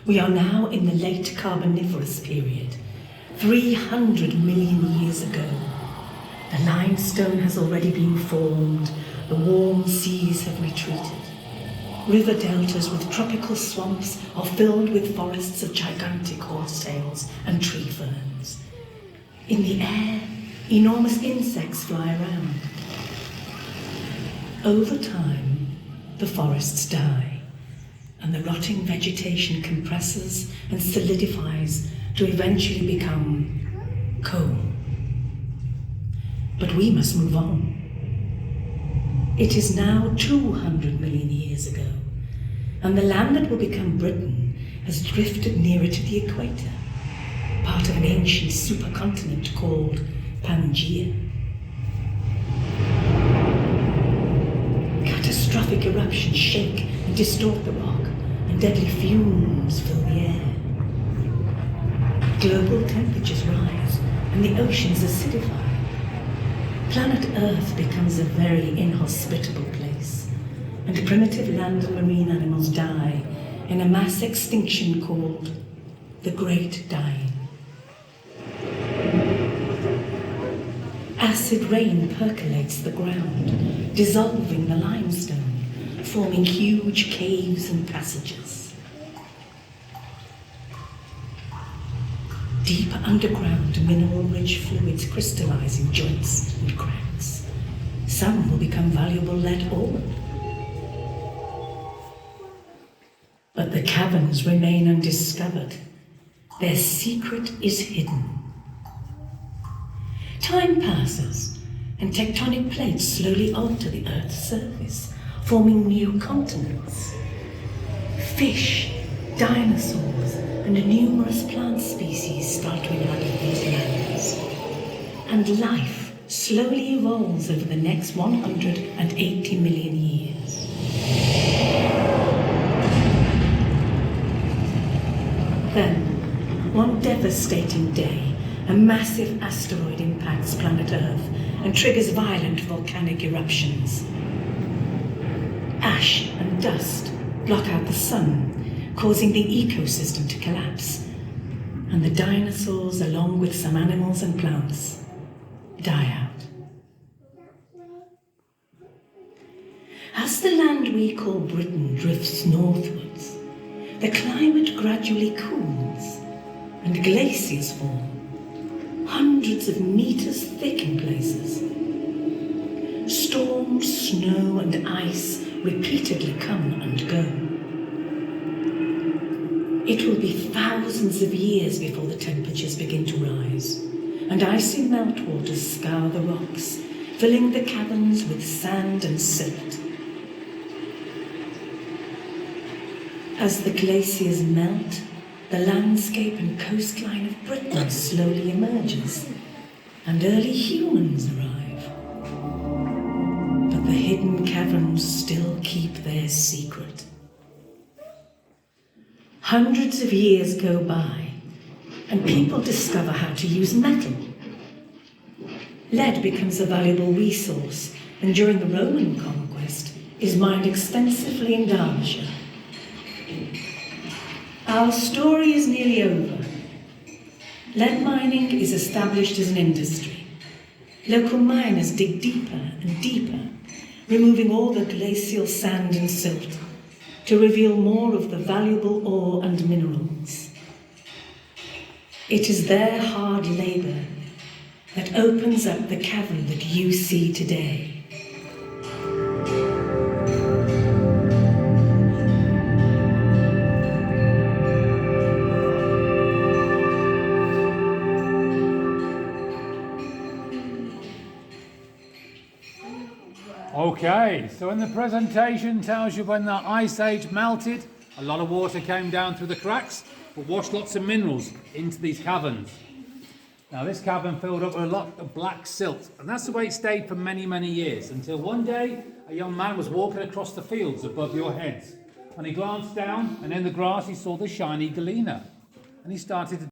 We are now in the late Carboniferous period, 300 million years ago. The limestone has already been formed, the warm seas have retreated. River deltas with tropical swamps are filled with forests of gigantic horsetails and tree ferns. In the air, enormous insects fly around. Over time, the forests die, and the rotting vegetation compresses and solidifies to eventually become coal. But we must move on. It is now 200 million years ago, and the land that will become Britain has drifted nearer to the equator, part of an ancient supercontinent called Pangaea. Catastrophic eruptions shake and distort the rock, and deadly fumes fill the air. Global temperatures rise, and the oceans acidify. Planet Earth becomes a very inhospitable place, and primitive land and marine animals die in a mass extinction called the Great Dying. Acid rain percolates the ground, dissolving the limestone, forming huge caves and passages. Deep underground, mineral-rich fluids crystallize in joints and cracks. Some will become valuable lead ore. But the caverns remain undiscovered. Their secret is hidden. Time passes, and tectonic plates slowly alter the Earth's surface, forming new continents. Fish, dinosaurs, and numerous plant species start to inhabit these lands. And life slowly evolves over the next 180 million years. Then, one devastating day, a massive asteroid impacts planet Earth and triggers violent volcanic eruptions. Ash and dust block out the sun, causing the ecosystem to collapse, and the dinosaurs, along with some animals and plants, die out. As the land we call Britain drifts northwards, the climate gradually cools and glaciers form, hundreds of meters thick in places. Storms, snow, and ice repeatedly come and go. It will be thousands of years before the temperatures begin to rise, and icy meltwaters scour the rocks, filling the caverns with sand and silt. As the glaciers melt, the landscape and coastline of Britain slowly emerges, and early humans arrive. But the hidden caverns still keep their secret. Hundreds of years go by, and people discover how to use metal. Lead becomes a valuable resource, and during the Roman conquest is mined extensively in Derbyshire. Our story is nearly over. Lead mining is established as an industry. Local miners dig deeper and deeper, removing all the glacial sand and silt to reveal more of the valuable ore and minerals. It is their hard labour that opens up the cavern that you see today. Okay, so in the presentation tells you when the ice age melted, a lot of water came down through the cracks, but washed lots of minerals into these caverns. Now this cavern filled up with a lot of black silt, and that's the way it stayed for many, many years, until one day a young man was walking across the fields above your heads, and he glanced down, and in the grass he saw the shiny galena, and he started to